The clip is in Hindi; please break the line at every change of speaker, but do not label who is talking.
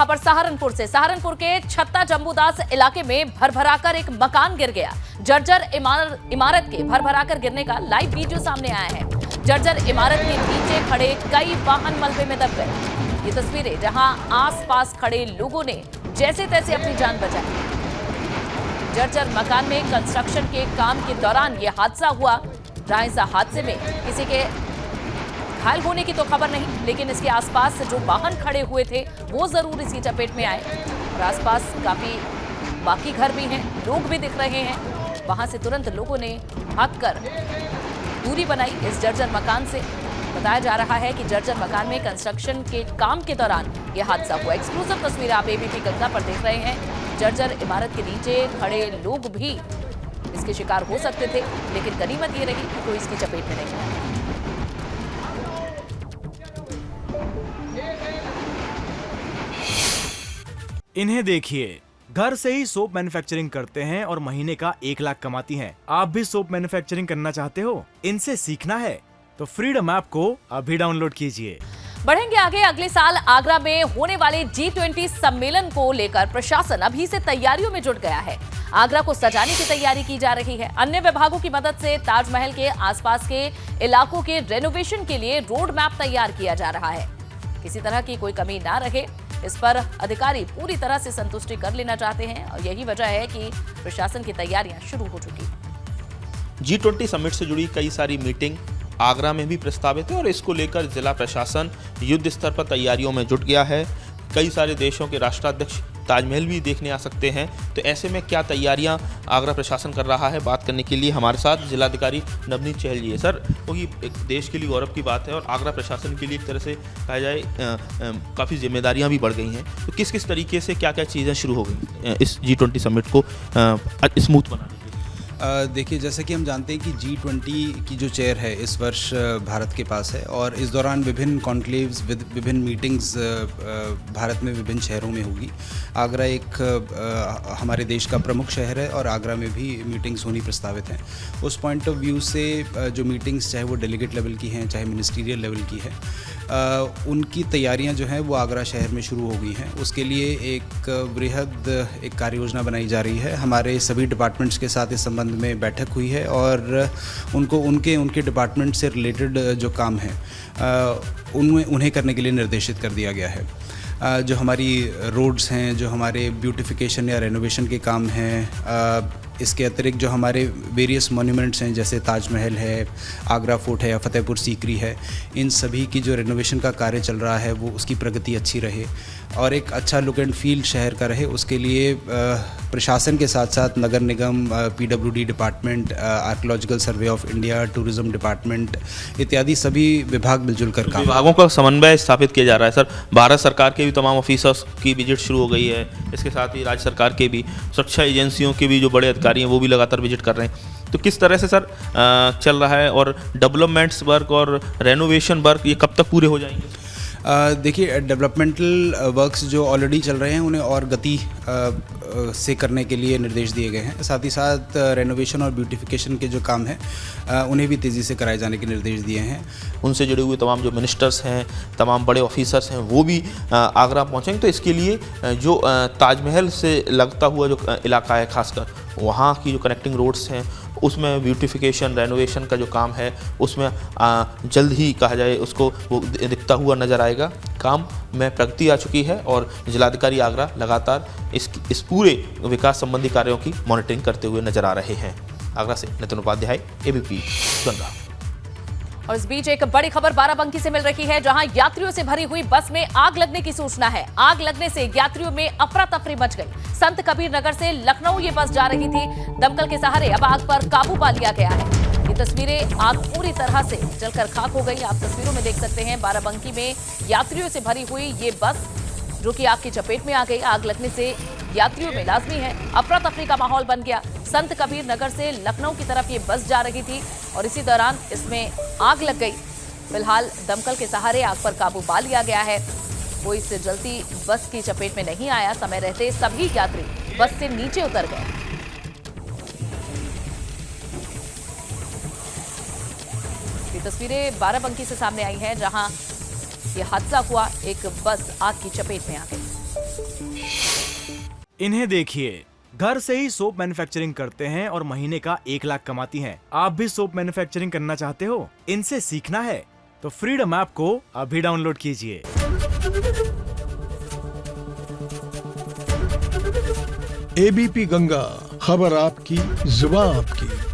खबर सहारनपुर से। सहारनपुर के छत्ता जम्बूदास इलाके में भरभराकर एक मकान गिर गया। जर्जर इमारत के भरभराकर गिरने का लाइव वीडियो सामने आया है। जर्जर इमारत के नीचे खड़े कई वाहन मलबे में दब गए। ये तस्वीरें जहां आसपास खड़े लोगों ने जैसे तैसे अपनी जान बचाई। जर्जर मकान में कंस्ट्रक्शन के काम के दौरान यह हादसा हुआ। जहां इस हादसे में किसी के घायल होने की तो खबर नहीं, लेकिन इसके आसपास जो वाहन खड़े हुए थे वो जरूर इसकी चपेट में आए। और आसपास काफी बाकी घर भी हैं, लोग भी दिख रहे हैं। वहां से तुरंत लोगों ने भागकर दूरी बनाई इस जर्जर मकान से। बताया जा रहा है कि जर्जर मकान में कंस्ट्रक्शन के काम के दौरान यह हादसा हुआ। एक्सक्लूसिव तस्वीर आप एबीपी गंगा पर देख रहे हैं। जर्जर इमारत के नीचे खड़े लोग भी इसके शिकार हो सकते थे, लेकिन गनीमत ये रही कि कोई इसकी चपेट में नहीं आया।
इन्हें देखिए, घर से ही सोप मैन्युफैक्चरिंग करते हैं और महीने का 1 लाख कमाती हैं। आप भी सोप मैन्युफैक्चरिंग करना चाहते हो? इनसे सीखना है तो फ्रीडम ऐप को अभी डाउनलोड कीजिए।
बढ़ेंगे आगे। अगले साल आगरा में होने वाले G20 सम्मेलन को लेकर प्रशासन अभी से तैयारियों में जुट गया है। आगरा को सजाने की तैयारी की जा रही है। अन्य विभागों की मदद से ताजमहल के आसपास के इलाकों के रेनोवेशन के लिए रोड मैप तैयार किया जा रहा है। किसी तरह की कोई कमी ना रहे, इस पर अधिकारी पूरी तरह से संतुष्टि कर लेना चाहते हैं और यही वजह है कि प्रशासन की तैयारियां शुरू हो चुकी हैं।
G20 समिट से जुड़ी कई सारी मीटिंग आगरा में भी प्रस्तावित है और इसको लेकर जिला प्रशासन युद्ध स्तर पर तैयारियों में जुट गया है। कई सारे देशों के राष्ट्राध्यक्ष ताजमहल भी देखने आ सकते हैं। तो ऐसे में क्या तैयारियां आगरा प्रशासन कर रहा है, बात करने के लिए हमारे साथ जिलाधिकारी नवनीत चहल जी है। सर, क्योंकि एक देश के लिए गौरव की बात है और आगरा प्रशासन के लिए एक तरह से कहा जाए काफ़ी जिम्मेदारियां भी बढ़ गई हैं। तो किस किस तरीके से क्या क्या चीज़ें शुरू हो गई इस G20 समिट को स्मूथ बनाने?
देखिए, जैसे कि हम जानते हैं कि G20 की जो चेयर है इस वर्ष भारत के पास है और इस दौरान विभिन्न कॉन्क्लेव्स, विभिन्न मीटिंग्स भारत में विभिन्न शहरों में होगी। आगरा एक हमारे देश का प्रमुख शहर है और आगरा में भी मीटिंग्स होनी प्रस्तावित हैं। उस पॉइंट ऑफ व्यू से जो मीटिंग्स, चाहे वो डेलीगेट लेवल की हैं चाहे मिनिस्ट्रियल लेवल की है, उनकी तैयारियां जो हैं वो आगरा शहर में शुरू हो गई हैं। उसके लिए एक वृहद एक कार्य योजना बनाई जा रही है। हमारे सभी डिपार्टमेंट्स के साथ इस संबंध में बैठक हुई है और उनको उनके डिपार्टमेंट से रिलेटेड जो काम है उन्हें करने के लिए निर्देशित कर दिया गया है। जो हमारी रोड्स हैं, जो हमारे ब्यूटिफिकेशन या रेनोवेशन के काम हैं, इसके अतिरिक्त जो हमारे वेरियस मॉन्यूमेंट्स हैं जैसे ताजमहल है, आगरा फोर्ट है या फतेहपुर सीकरी है, इन सभी की जो रेनोवेशन का कार्य चल रहा है वो उसकी प्रगति अच्छी रहे और एक अच्छा लुक एंड फील शहर का रहे। उसके लिए प्रशासन के साथ साथ नगर निगम, PWD department, archaeological survey of India, tourism department इत्यादि सभी विभाग मिलजुल कर काम,
विभागों का समन्वय स्थापित किया जा रहा है। सर, भारत सरकार के भी तमाम ऑफिसर्स की विजिट शुरू हो गई है। इसके साथ ही राज्य सरकार के भी, सुरक्षा एजेंसियों के भी जो बड़े अधिकारी हैं वो भी लगातार विजिट कर रहे हैं। तो किस तरह से सर चल रहा है और डेवलपमेंट्स वर्क और रेनोवेशन वर्क ये कब तक पूरे हो जाएंगे?
देखिए, डेवलपमेंटल वर्क्स जो ऑलरेडी चल रहे हैं उन्हें और गति से करने के लिए निर्देश दिए गए हैं। साथ ही साथ रेनोवेशन और ब्यूटिफिकेशन के जो काम हैं उन्हें भी तेज़ी से कराए जाने के निर्देश दिए हैं।
उनसे जुड़े हुए तमाम जो मिनिस्टर्स हैं, तमाम बड़े ऑफिसर्स हैं, वो भी आगरा पहुँचेंगे। तो इसके लिए जो ताजमहल से लगता हुआ जो इलाका है, खासकर वहाँ की जो कनेक्टिंग रोड्स हैं उसमें ब्यूटिफिकेशन, रेनोवेशन का जो काम है उसमें जल्द ही कहा जाए उसको वो दिखता हुआ नज़र आएगा। काम में प्रगति आ चुकी है और जिलाधिकारी आगरा लगातार इस पूरे विकास संबंधी कार्यों की मॉनिटरिंग करते हुए नजर आ रहे हैं। आगरा से नितिन उपाध्याय, एबीपी गंगा।
और इस बीच एक बड़ी खबर बाराबंकी से मिल रही है, जहां यात्रियों से भरी हुई बस में आग लगने की सूचना है। आग लगने से यात्रियों में अफरा तफरी मच गई। संत कबीर नगर से लखनऊ ये बस जा रही थी। दमकल के सहारे अब आग पर काबू पा लिया गया है। ये तस्वीरें, आग पूरी तरह से जलकर खाक हो गई। आप तस्वीरों में देख सकते हैं बाराबंकी में यात्रियों से भरी हुई ये बस जो कि आग की चपेट में आ गई। आग लगने से यात्रियों में लाजमी है अफरा तफरी का माहौल बन गया। संत कबीर नगर से लखनऊ की तरफ ये बस जा रही थी और इसी दौरान इसमें आग लग गई। फिलहाल दमकल के सहारे आग पर काबू पा लिया गया है। कोई इससे जलती बस की चपेट में नहीं आया। समय रहते सभी यात्री बस से नीचे उतर गए। ये तस्वीरें बाराबंकी से सामने आई हैं, जहां ये हादसा हुआ। एक बस आग की चपेट में आ गई।
इन्हें देखिए, घर से ही सोप मैन्युफैक्चरिंग करते हैं और महीने का 1 लाख कमाती हैं। आप भी सोप मैन्युफैक्चरिंग करना चाहते हो? इनसे सीखना है तो फ्रीडम ऐप को अभी डाउनलोड कीजिए।
एबीपी गंगा, खबर आपकी, जुबान आपकी।